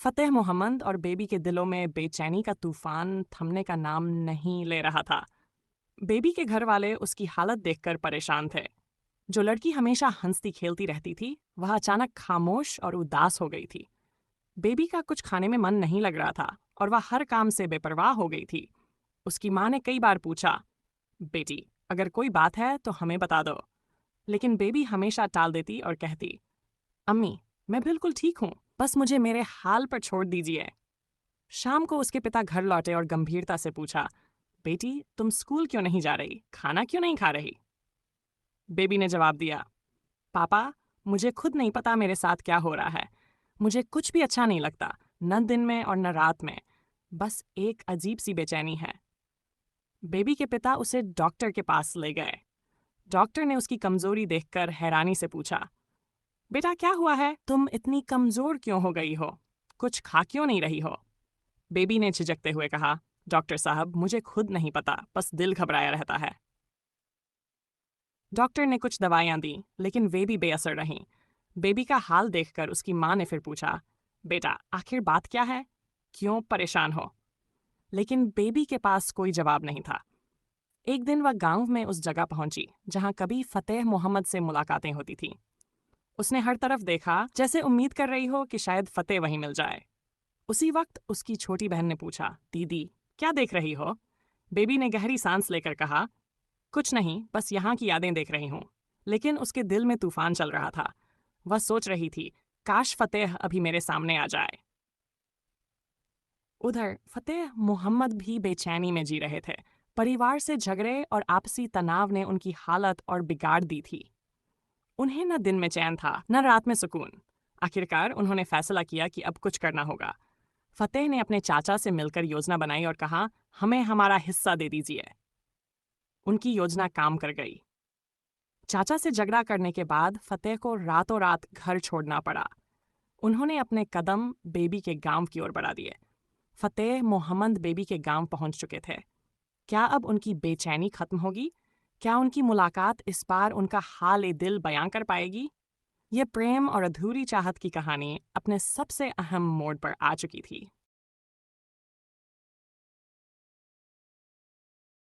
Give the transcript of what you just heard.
फतेह मोहम्मद और बेबी के दिलों में बेचैनी का तूफान थमने का नाम नहीं ले रहा था। बेबी के घर वाले उसकी हालत देखकर परेशान थे। जो लड़की हमेशा हंसती खेलती रहती थी, वह अचानक खामोश और उदास हो गई थी। बेबी का कुछ खाने में मन नहीं लग रहा था और वह हर काम से बेपरवाह हो गई थी। उसकी माँ ने कई बार पूछा, बेटी, अगर कोई बात है तो हमें बता दो। लेकिन बेबी हमेशा टाल देती और कहती, अम्मी, मैं बिल्कुल ठीक हूँ, बस मुझे मेरे हाल पर छोड़ दीजिए। शाम को उसके पिता घर लौटे और गंभीरता से पूछा, बेटी, तुम स्कूल क्यों नहीं जा रही? खाना क्यों नहीं खा रही? बेबी ने जवाब दिया, पापा, मुझे खुद नहीं पता मेरे साथ क्या हो रहा है। मुझे कुछ भी अच्छा नहीं लगता, न दिन में और न रात में। बस एक अजीब सी बेचैनी है। बेबी के पिता उसे डॉक्टर के पास ले गए। डॉक्टर ने उसकी कमजोरी देखकर हैरानी से पूछा, बेटा, क्या हुआ है? तुम इतनी कमजोर क्यों हो गई हो? कुछ खा क्यों नहीं रही हो? बेबी ने झिझकते हुए कहा, डॉक्टर साहब, मुझे खुद नहीं पता, बस दिल घबराया रहता है। डॉक्टर ने कुछ दवाइयां दी, लेकिन वे भी बेअसर रहीं। बेबी का हाल देखकर उसकी माँ ने फिर पूछा, बेटा, आखिर बात क्या है? क्यों परेशान हो? लेकिन बेबी के पास कोई जवाब नहीं था। एक दिन वह गांव में उस जगह पहुंची जहां कभी फतेह मोहम्मद से मुलाकातें होती थीं। उसने हर तरफ देखा, जैसे उम्मीद कर रही हो कि शायद फतेह वहीं मिल जाए। उसी वक्त उसकी छोटी बहन ने पूछा, दीदी, क्या देख रही हो? बेबी ने गहरी सांस लेकर कहा, कुछ नहीं, बस यहाँ की यादें देख रही हूँ। लेकिन उसके दिल में तूफान चल रहा था। वह सोच रही थी, काश फतेह अभी मेरे सामने आ जाए। उधर फतेह मोहम्मद भी बेचैनी में जी रहे थे। परिवार से झगड़े और आपसी तनाव ने उनकी हालत और बिगाड़ दी थी। उन्हें न दिन में चैन था, न रात में सुकून। आखिरकार उन्होंने फैसला किया कि अब कुछ करना होगा। फतेह ने अपने चाचा से मिलकर योजना बनाई और कहा, हमें हमारा हिस्सा दे दीजिए। उनकी योजना काम कर गई। चाचा से झगड़ा करने के बाद फतेह को रातों रात घर छोड़ना पड़ा। उन्होंने अपने कदम बेबी के गांव की ओर बढ़ा दिए। फतेह मोहम्मद बेबी के गांव पहुंच चुके थे। क्या अब उनकी बेचैनी खत्म होगी? क्या उनकी मुलाकात इस बार उनका हाल ए दिल बयां कर पाएगी? ये प्रेम और अधूरी चाहत की कहानी अपने सबसे अहम मोड़ पर आ चुकी थी।